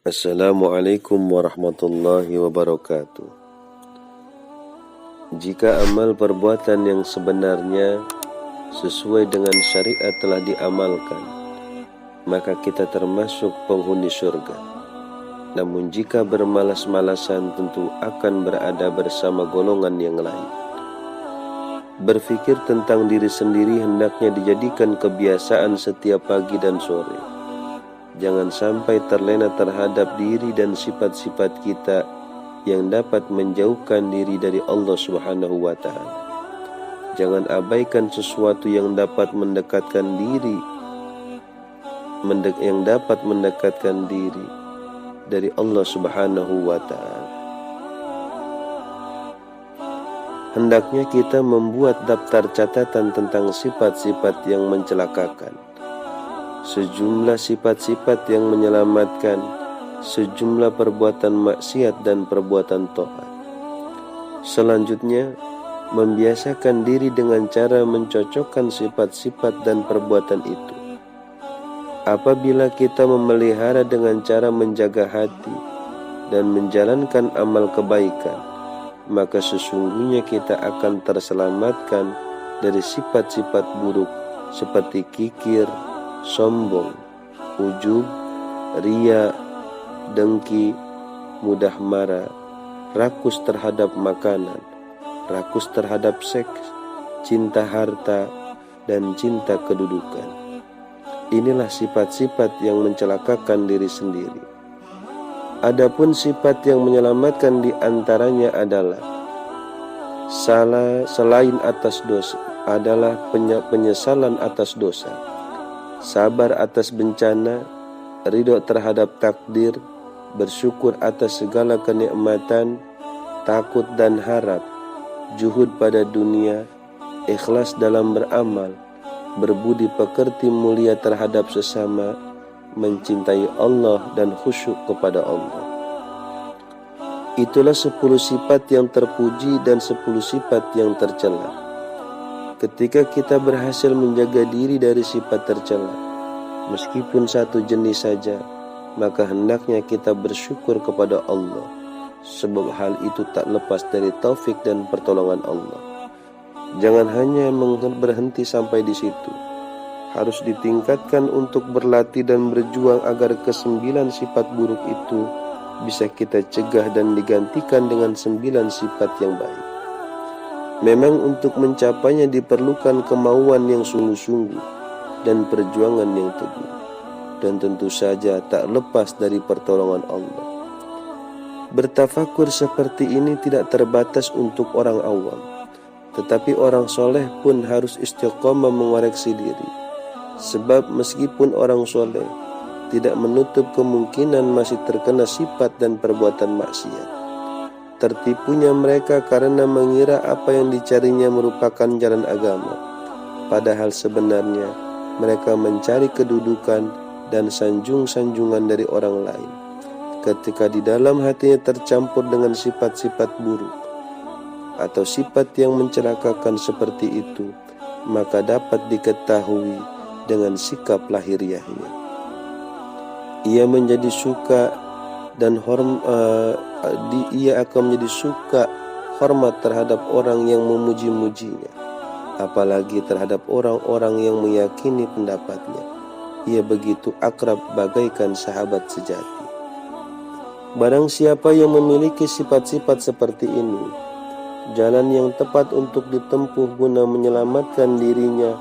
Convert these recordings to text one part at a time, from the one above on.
Assalamualaikum warahmatullahi wabarakatuh. Jika amal perbuatan yang sebenarnya sesuai dengan syariat telah diamalkan, maka kita termasuk penghuni surga. Namun jika bermalas-malasan, tentu akan berada bersama golongan yang lain. Berpikir tentang diri sendiri hendaknya dijadikan kebiasaan setiap pagi dan sore. Jangan sampai terlena terhadap diri dan sifat-sifat kita yang dapat menjauhkan diri dari Allah Subhanahu wa Ta'ala. Jangan abaikan sesuatu yang dapat mendekatkan diri dari Allah Subhanahu wa Ta'ala. Hendaknya kita membuat daftar catatan tentang sifat-sifat yang mencelakakan, sejumlah sifat-sifat yang menyelamatkan, sejumlah perbuatan maksiat dan perbuatan taat. Selanjutnya, membiasakan diri dengan cara mencocokkan sifat-sifat dan perbuatan itu. Apabila kita memelihara dengan cara menjaga hati dan menjalankan amal kebaikan, maka sesungguhnya kita akan terselamatkan dari sifat-sifat buruk seperti kikir, sombong, ujub, riya, dengki, mudah marah, rakus terhadap makanan, rakus terhadap seks, cinta harta, dan cinta kedudukan. Inilah sifat-sifat yang mencelakakan diri sendiri. Adapun sifat yang menyelamatkan di antaranya adalah selain atas dosa adalah penyesalan atas dosa, sabar atas bencana, ridho terhadap takdir, bersyukur atas segala kenikmatan, takut dan harap, juhud pada dunia, ikhlas dalam beramal, berbudi pekerti mulia terhadap sesama, mencintai Allah dan khusyuk kepada Allah. Itulah 10 sifat yang terpuji dan 10 sifat yang tercela. Ketika kita berhasil menjaga diri dari sifat tercela, meskipun satu jenis saja, maka hendaknya kita bersyukur kepada Allah, sebab hal itu tak lepas dari taufik dan pertolongan Allah. Jangan hanya berhenti sampai di situ, harus ditingkatkan untuk berlatih dan berjuang agar ke-9 sifat buruk itu bisa kita cegah dan digantikan dengan 9 sifat yang baik. Memang untuk mencapainya diperlukan kemauan yang sungguh-sungguh dan perjuangan yang teguh, dan tentu saja tak lepas dari pertolongan Allah. Bertafakur seperti ini tidak terbatas untuk orang awam, tetapi orang soleh pun harus istiqomah mengoreksi diri. Sebab meskipun orang soleh, tidak menutup kemungkinan masih terkena sifat dan perbuatan maksiat. Tertipunya mereka karena mengira apa yang dicarinya merupakan jalan agama, padahal sebenarnya mereka mencari kedudukan dan sanjung-sanjungan dari orang lain. Ketika di dalam hatinya tercampur dengan sifat-sifat buruk atau sifat yang mencelakakan seperti itu, maka dapat diketahui dengan sikap lahiriahnya. Ia menjadi suka dan ia akan menjadi suka hormat terhadap orang yang memuji-mujinya, apalagi terhadap orang-orang yang meyakini pendapatnya. Ia begitu akrab bagaikan sahabat sejati. Barang siapa yang memiliki sifat-sifat seperti ini, jalan yang tepat untuk ditempuh guna menyelamatkan dirinya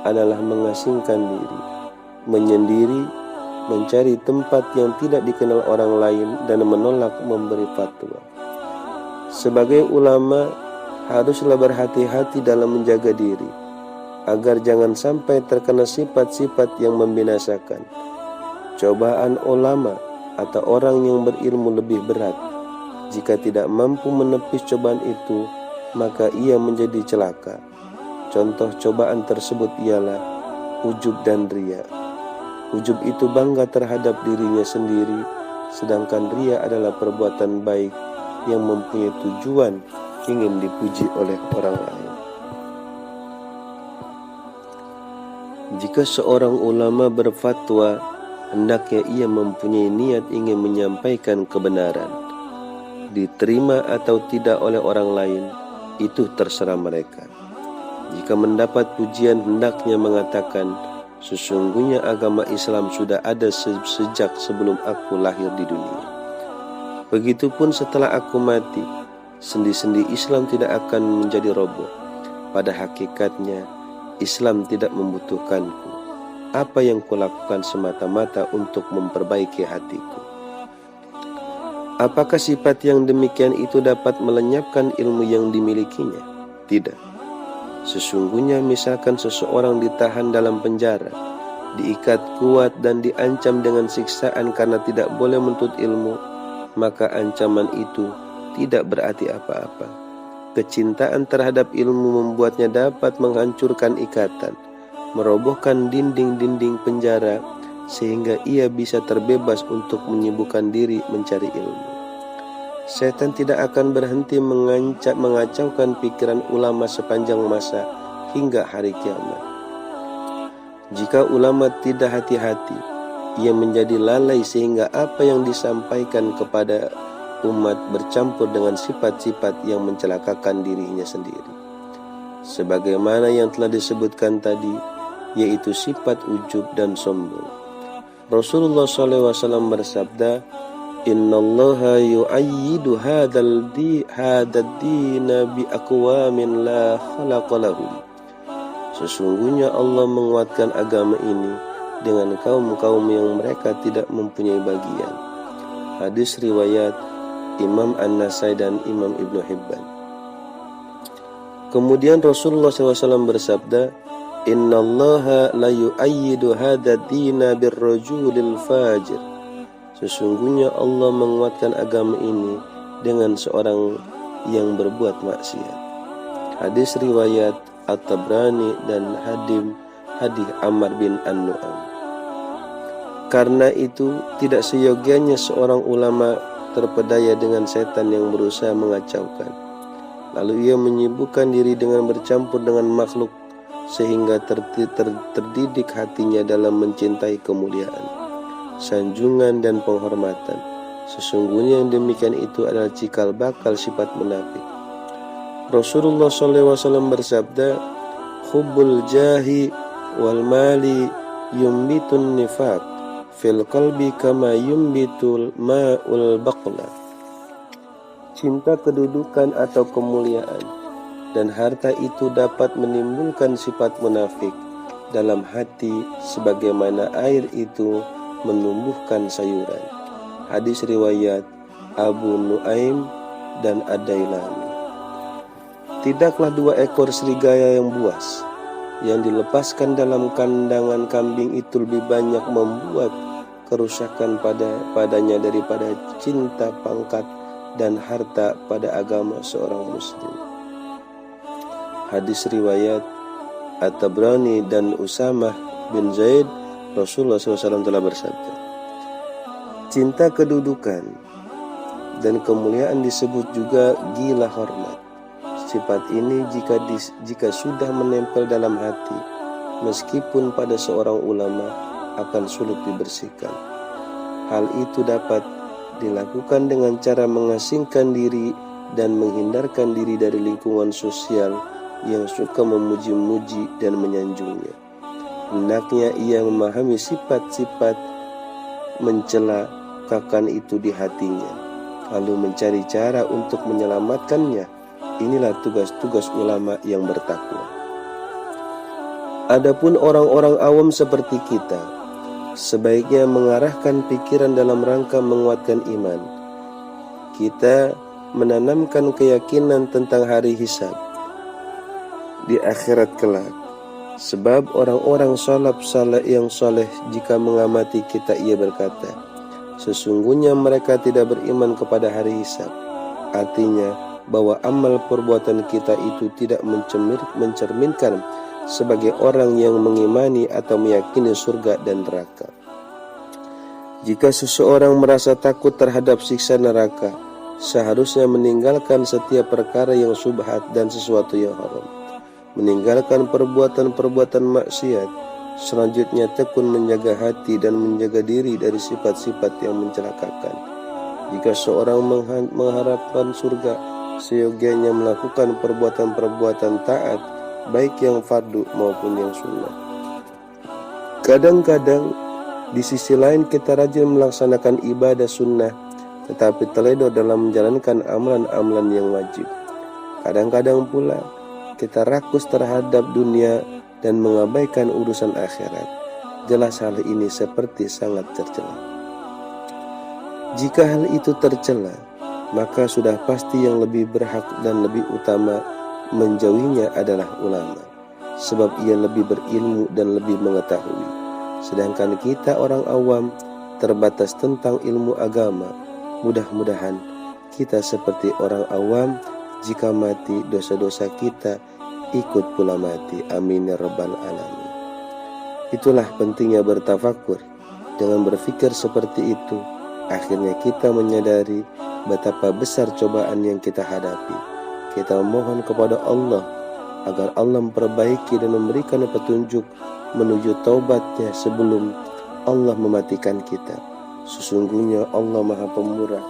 adalah mengasingkan diri, menyendiri, mencari tempat yang tidak dikenal orang lain, dan menolak memberi fatwa. Sebagai ulama, haruslah berhati-hati dalam menjaga diri, agar jangan sampai terkena sifat-sifat yang membinasakan. Cobaan ulama atau orang yang berilmu lebih berat. Jika tidak mampu menepis cobaan itu, maka ia menjadi celaka. Contoh cobaan tersebut ialah ujub dan riya. Ujub itu bangga terhadap dirinya sendiri, sedangkan riya adalah perbuatan baik yang mempunyai tujuan ingin dipuji oleh orang lain. Jika seorang ulama berfatwa hendaknya ia mempunyai niat ingin menyampaikan kebenaran. Diterima atau tidak oleh orang lain, itu terserah mereka. Jika mendapat pujian, hendaknya mengatakan, sesungguhnya agama Islam sudah ada sejak sebelum aku lahir di dunia. Begitupun setelah aku mati, sendi-sendi Islam tidak akan menjadi roboh. Pada hakikatnya, Islam tidak membutuhkanku. Apa yang kulakukan semata-mata untuk memperbaiki hatiku. Apakah sifat yang demikian itu dapat melenyapkan ilmu yang dimilikinya? Tidak. Sesungguhnya misalkan seseorang ditahan dalam penjara, diikat kuat dan diancam dengan siksaan karena tidak boleh menuntut ilmu, maka ancaman itu tidak berarti apa-apa. Kecintaan terhadap ilmu membuatnya dapat menghancurkan ikatan, merobohkan dinding-dinding penjara, sehingga ia bisa terbebas untuk menyibukkan diri mencari ilmu. Setan tidak akan berhenti mengacaukan pikiran ulama sepanjang masa hingga hari kiamat. Jika ulama tidak hati-hati, ia menjadi lalai sehingga apa yang disampaikan kepada umat bercampur dengan sifat-sifat yang mencelakakan dirinya sendiri. Sebagaimana yang telah disebutkan tadi, yaitu sifat ujub dan sombong. Rasulullah SAW bersabda, Innallaha yu'ayyidu hadad dina bi aqwamin la khalaqa lahum. Sesungguhnya Allah menguatkan agama ini dengan kaum-kaum yang mereka tidak mempunyai bagian. Hadis riwayat Imam An-Nasai dan Imam Ibnu Hibban. Kemudian Rasulullah SAW bersabda, Innallaha la yu'ayyidu hadad dina birrajulil fajir. Sesungguhnya Allah menguatkan agama ini dengan seorang yang berbuat maksiat. Hadis riwayat At-Tabrani dan hadis Ammar bin An-Nu'am. Karena itu tidak seyogianya seorang ulama terpedaya dengan setan yang berusaha mengacaukan. Lalu ia menyibukkan diri dengan bercampur dengan makhluk sehingga terdidik hatinya dalam mencintai kemuliaan, sanjungan dan penghormatan. Sesungguhnya yang demikian itu adalah cikal bakal sifat munafik. Rasulullah SAW bersabda, Hubbul jahi wal mali yumbitun nifaq fil qalbi kama yumbitul ma'ul baqla. Cinta kedudukan atau kemuliaan dan harta itu dapat menimbulkan sifat munafik dalam hati sebagaimana air itu menumbuhkan sayuran. Hadis riwayat Abu Nuaim dan Ad-Dailami. Tidaklah 2 ekor serigala yang buas yang dilepaskan dalam kandangan kambing itu lebih banyak membuat kerusakan padanya daripada cinta pangkat dan harta pada agama seorang muslim. Hadis riwayat At-Tabrani dan Usamah bin Zaid. Rasulullah SAW telah bersabda, cinta kedudukan dan kemuliaan disebut juga gila hormat. Sifat ini jika sudah menempel dalam hati, meskipun pada seorang ulama, akan sulit dibersihkan. Hal itu dapat dilakukan dengan cara mengasingkan diri dan menghindarkan diri dari lingkungan sosial yang suka memuji-muji dan menyanjungnya. Hendaknya ia memahami sifat-sifat mencelakakan itu di hatinya, lalu mencari cara untuk menyelamatkannya. Inilah tugas-tugas ulama yang bertakwa. Adapun orang-orang awam seperti kita, sebaiknya mengarahkan pikiran dalam rangka menguatkan iman. Kita menanamkan keyakinan tentang hari hisab di akhirat kelak. Sebab orang-orang salaf yang soleh jika mengamati kita ia berkata, sesungguhnya mereka tidak beriman kepada hari hisab. Artinya bahwa amal perbuatan kita itu tidak mencerminkan sebagai orang yang mengimani atau meyakini surga dan neraka. Jika seseorang merasa takut terhadap siksa neraka, seharusnya meninggalkan setiap perkara yang syubhat dan sesuatu yang haram, meninggalkan perbuatan-perbuatan maksiat, Selanjutnya tekun menjaga hati dan menjaga diri dari sifat-sifat yang mencelakakan. Jika seorang mengharapkan surga, seyogianya melakukan perbuatan-perbuatan taat, baik yang fardu maupun yang sunnah. Kadang-kadang di sisi lain kita rajin melaksanakan ibadah sunnah, tetapi terledor dalam menjalankan amalan-amalan yang wajib. Kadang-kadang pula kita rakus terhadap dunia dan mengabaikan urusan akhirat. Jelas hal ini seperti sangat tercela. Jika hal itu tercela, maka sudah pasti yang lebih berhak dan lebih utama menjauhinya adalah ulama, sebab ia lebih berilmu dan lebih mengetahui. Sedangkan kita orang awam terbatas tentang ilmu agama. Mudah-mudahan kita seperti orang awam, jika mati dosa-dosa kita ikut pula mati. Amin ya rabbal alamin. Itulah pentingnya bertafakur. Dengan berpikir seperti itu, akhirnya kita menyadari betapa besar cobaan yang kita hadapi. Kita mohon kepada Allah agar Allah memperbaiki dan memberikan petunjuk menuju taubatnya sebelum Allah mematikan kita. Sesungguhnya Allah Maha Pemurah,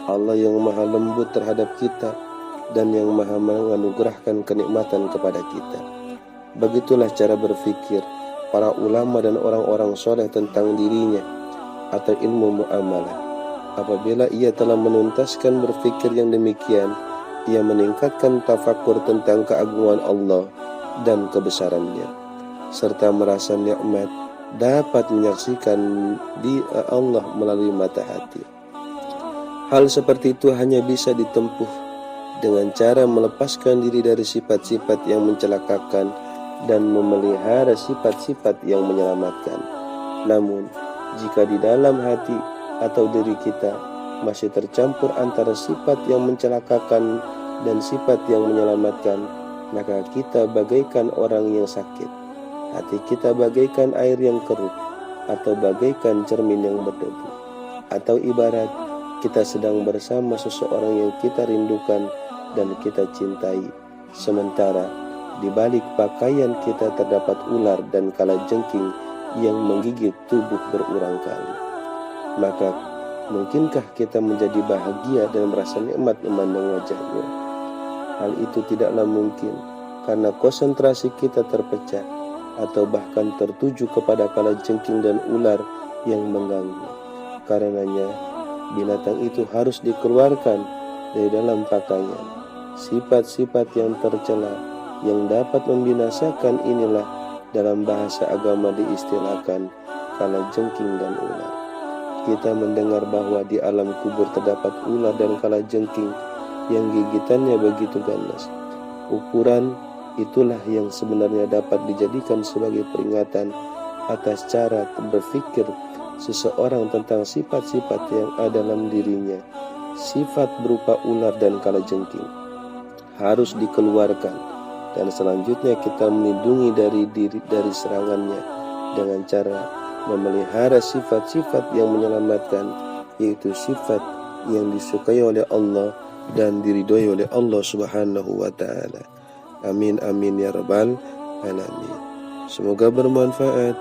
Allah yang Maha lembut terhadap kita dan yang Maha menganugerahkan kenikmatan kepada kita. Begitulah cara berpikir para ulama dan orang-orang soleh tentang dirinya atau ilmu muamalah. Apabila ia telah menuntaskan berpikir yang demikian, ia meningkatkan tafakur tentang keagungan Allah dan kebesarannya, serta merasa nikmat dapat menyaksikan di Allah melalui mata hati. Hal seperti itu hanya bisa ditempuh dengan cara melepaskan diri dari sifat-sifat yang mencelakakan dan memelihara sifat-sifat yang menyelamatkan. Namun, jika di dalam hati atau diri kita masih tercampur antara sifat yang mencelakakan dan sifat yang menyelamatkan, maka kita bagaikan orang yang sakit. Hati kita bagaikan air yang keruh atau bagaikan cermin yang berdebu. Atau ibarat kita sedang bersama seseorang yang kita rindukan dan kita cintai, sementara di balik pakaian kita terdapat ular dan kalajengking yang menggigit tubuh berulang kali. Maka mungkinkah kita menjadi bahagia dan merasa nikmat memandang wajahnya? Hal itu tidaklah mungkin, karena konsentrasi kita terpecah atau bahkan tertuju kepada kalajengking dan ular yang mengganggu. Karenanya binatang itu harus dikeluarkan dari dalam pakaian. Sifat-sifat yang tercela yang dapat membinasakan inilah dalam bahasa agama diistilahkan kalajengking dan ular. Kita mendengar bahwa di alam kubur terdapat ular dan kalajengking yang gigitannya begitu ganas. Ukuran itulah yang sebenarnya dapat dijadikan sebagai peringatan atas cara berpikir seseorang tentang sifat-sifat yang ada dalam dirinya. Sifat berupa ular dan kalajengking harus dikeluarkan, dan selanjutnya kita melindungi dari serangannya dengan cara memelihara sifat-sifat yang menyelamatkan, yaitu sifat yang disukai oleh Allah dan diridhoi oleh Allah Subhanahu wa taala. Amin amin ya rabbal alamin. Semoga bermanfaat.